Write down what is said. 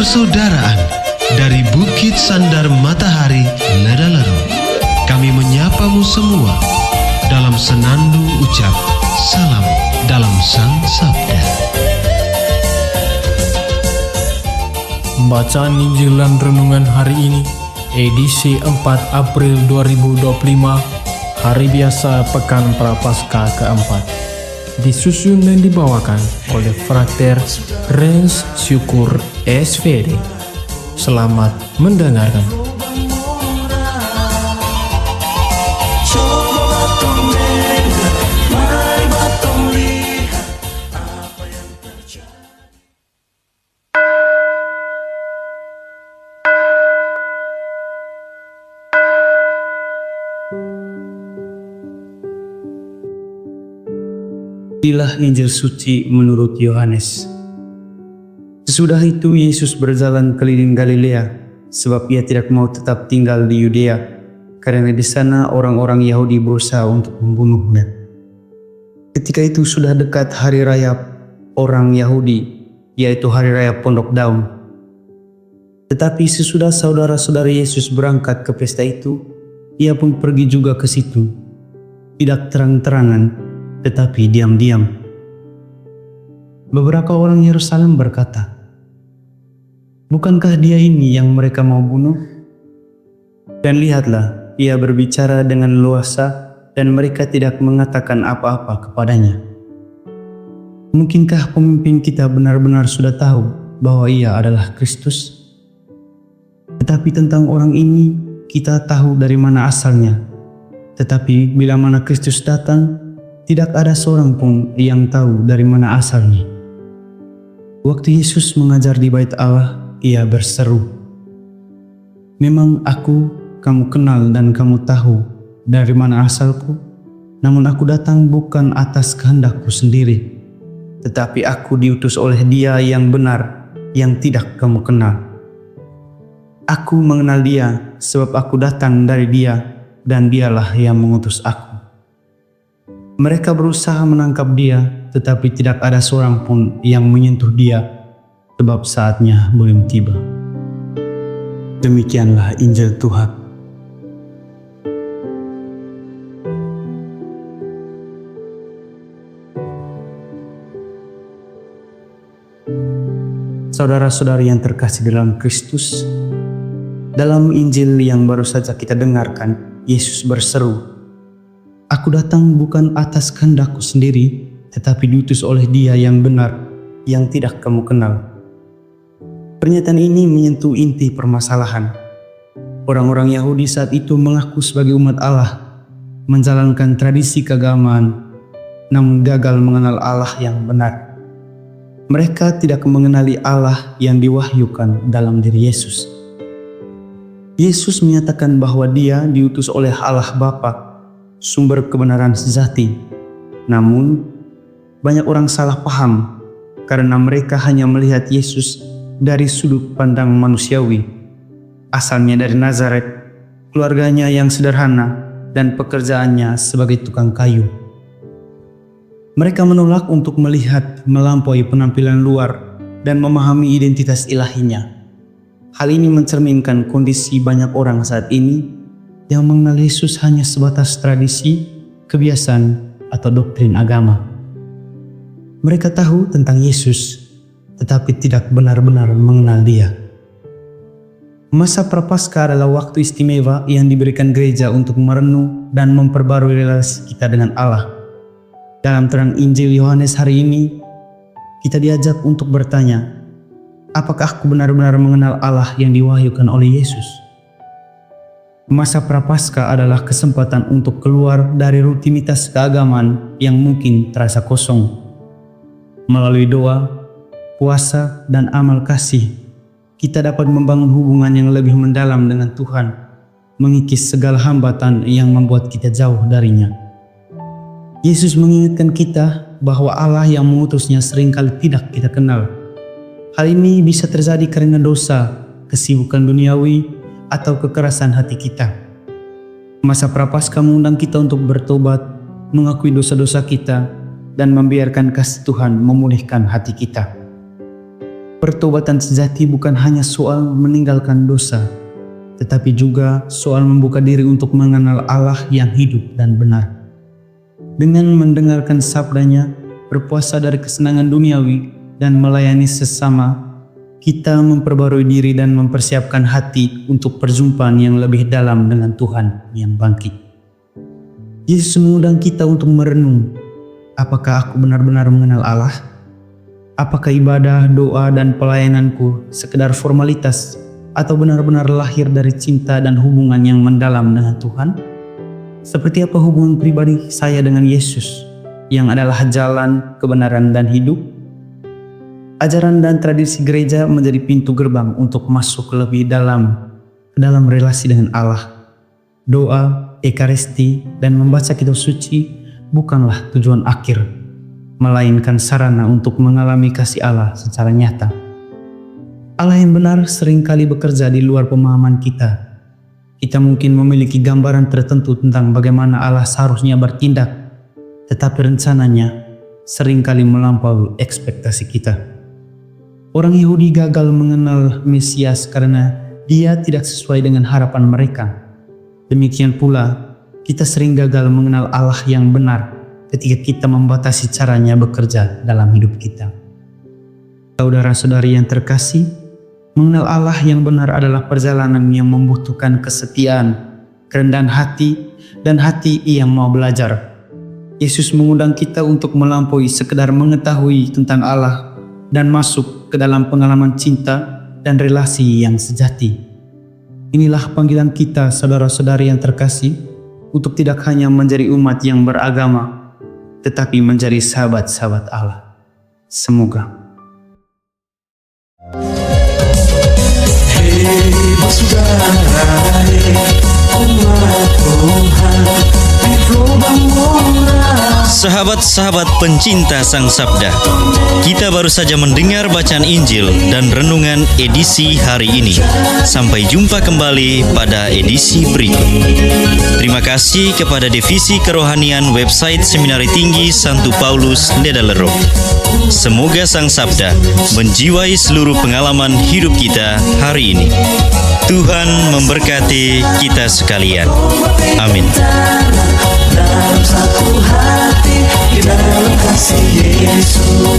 persaudaraan dari Bukit Sandar Matahari Ledalero. Kami menyapamu semua dalam senandung ucap salam dalam Sang Sabda. Bacaan Injil dan Renungan hari ini, edisi 4 April 2025, hari biasa Pekan Prapaskah keempat. Disusun dan dibawakan oleh Frater Rens Syukur SVD. Selamat mendengarkan. Inilah Injil suci menurut Yohanes. Sesudah itu Yesus berjalan keliling Galilea, sebab ia tidak mau tetap tinggal di Yudea, karena di sana orang-orang Yahudi berusaha untuk membunuhnya. Ketika itu sudah dekat hari raya orang Yahudi, yaitu hari raya Pondok Daun. Tetapi sesudah saudara-saudara Yesus berangkat ke pesta itu, ia pun pergi juga ke situ, tidak terang-terangan, tetapi diam-diam. Beberapa orang Yerusalem berkata, "Bukankah dia ini yang mereka mau bunuh? Dan lihatlah, ia berbicara dengan luasa dan mereka tidak mengatakan apa-apa kepadanya. Mungkinkah pemimpin kita benar-benar sudah tahu bahwa ia adalah Kristus? Tetapi tentang orang ini kita tahu dari mana asalnya. Tetapi bila mana Kristus datang, tidak ada seorang pun yang tahu dari mana asalnya." Waktu Yesus mengajar di Bait Allah, ia berseru, "Memang aku kamu kenal dan kamu tahu dari mana asalku, namun aku datang bukan atas kehendakku sendiri, tetapi aku diutus oleh Dia yang benar, yang tidak kamu kenal. Aku mengenal Dia sebab aku datang dari Dia dan Dialah yang mengutus aku." Mereka berusaha menangkap dia, tetapi tidak ada seorang pun yang menyentuh dia, sebab saatnya belum tiba. Demikianlah Injil Tuhan. Saudara-saudari yang terkasih dalam Kristus, dalam Injil yang baru saja kita dengarkan, Yesus berseru, "Aku datang bukan atas kehendakku sendiri, tetapi diutus oleh Dia yang benar, yang tidak kamu kenal." Pernyataan ini menyentuh inti permasalahan. Orang-orang Yahudi saat itu mengaku sebagai umat Allah, menjalankan tradisi keagamaan, namun gagal mengenal Allah yang benar. Mereka tidak mengenali Allah yang diwahyukan dalam diri Yesus. Yesus menyatakan bahwa Dia diutus oleh Allah Bapa, sumber kebenaran sejati. Namun, banyak orang salah paham karena mereka hanya melihat Yesus dari sudut pandang manusiawi. Asalnya dari Nazaret, keluarganya yang sederhana, dan pekerjaannya sebagai tukang kayu. Mereka menolak untuk melihat melampaui penampilan luar dan memahami identitas ilahinya. Hal ini mencerminkan kondisi banyak orang saat ini yang mengenal Yesus hanya sebatas tradisi, kebiasaan, atau doktrin agama. Mereka tahu tentang Yesus, tetapi tidak benar-benar mengenal Dia. Masa Prapaskah adalah waktu istimewa yang diberikan gereja untuk merenung dan memperbarui relasi kita dengan Allah. Dalam terang Injil Yohanes hari ini, kita diajak untuk bertanya, apakah aku benar-benar mengenal Allah yang diwahyukan oleh Yesus? Masa Prapaskah adalah kesempatan untuk keluar dari rutinitas keagamaan yang mungkin terasa kosong. Melalui doa, puasa, dan amal kasih, kita dapat membangun hubungan yang lebih mendalam dengan Tuhan, mengikis segala hambatan yang membuat kita jauh darinya. Yesus mengingatkan kita bahwa Allah yang mengutusnya seringkali tidak kita kenal. Hal ini bisa terjadi karena dosa, kesibukan duniawi, atau kekerasan hati kita. Masa Prapaskah mengundang kita untuk bertobat, mengakui dosa-dosa kita, dan membiarkan kasih Tuhan memulihkan hati kita. pertobatan sejati bukan hanya soal meninggalkan dosa, tetapi juga soal membuka diri untuk mengenal Allah yang hidup dan benar. Dengan mendengarkan sabdanya, berpuasa dari kesenangan duniawi, dan melayani sesama, kita memperbarui diri dan mempersiapkan hati untuk perjumpaan yang lebih dalam dengan Tuhan yang bangkit. Yesus mengundang kita untuk merenung, apakah aku benar-benar mengenal Allah? Apakah ibadah, doa, dan pelayananku sekedar formalitas atau benar-benar lahir dari cinta dan hubungan yang mendalam dengan Tuhan? Seperti apa hubungan pribadi saya dengan Yesus yang adalah jalan, kebenaran, dan hidup? Ajaran dan tradisi gereja menjadi pintu gerbang untuk masuk lebih dalam ke dalam relasi dengan Allah. Doa, ekaristi, dan membaca kitab suci bukanlah tujuan akhir, melainkan sarana untuk mengalami kasih Allah secara nyata. Allah yang benar seringkali bekerja di luar pemahaman kita. Kita mungkin memiliki gambaran tertentu tentang bagaimana Allah seharusnya bertindak, tetapi rencananya seringkali melampaui ekspektasi kita. Orang Yahudi gagal mengenal Mesias karena dia tidak sesuai dengan harapan mereka. Demikian pula, kita sering gagal mengenal Allah yang benar ketika kita membatasi caranya bekerja dalam hidup kita. Saudara-saudari yang terkasih, mengenal Allah yang benar adalah perjalanan yang membutuhkan kesetiaan, kerendahan hati, dan hati yang mau belajar. Yesus mengundang kita untuk melampaui sekedar mengetahui tentang Allah dan masuk ke dalam pengalaman cinta dan relasi yang sejati. Inilah panggilan kita, saudara-saudari yang terkasih, untuk tidak hanya menjadi umat yang beragama, tetapi menjadi sahabat-sahabat Allah. Semoga. Sahabat-sahabat pencinta Sang Sabda, kita baru saja mendengar bacaan Injil dan renungan edisi hari ini. Sampai jumpa kembali pada edisi berikut. Terima kasih kepada Divisi Kerohanian website Seminari Tinggi Santo Paulus Ledalero. Semoga Sang Sabda menjiwai seluruh pengalaman hidup kita hari ini. Tuhan memberkati kita sekalian. Amin. Dalam satu hati, di dalam kasih Yesus.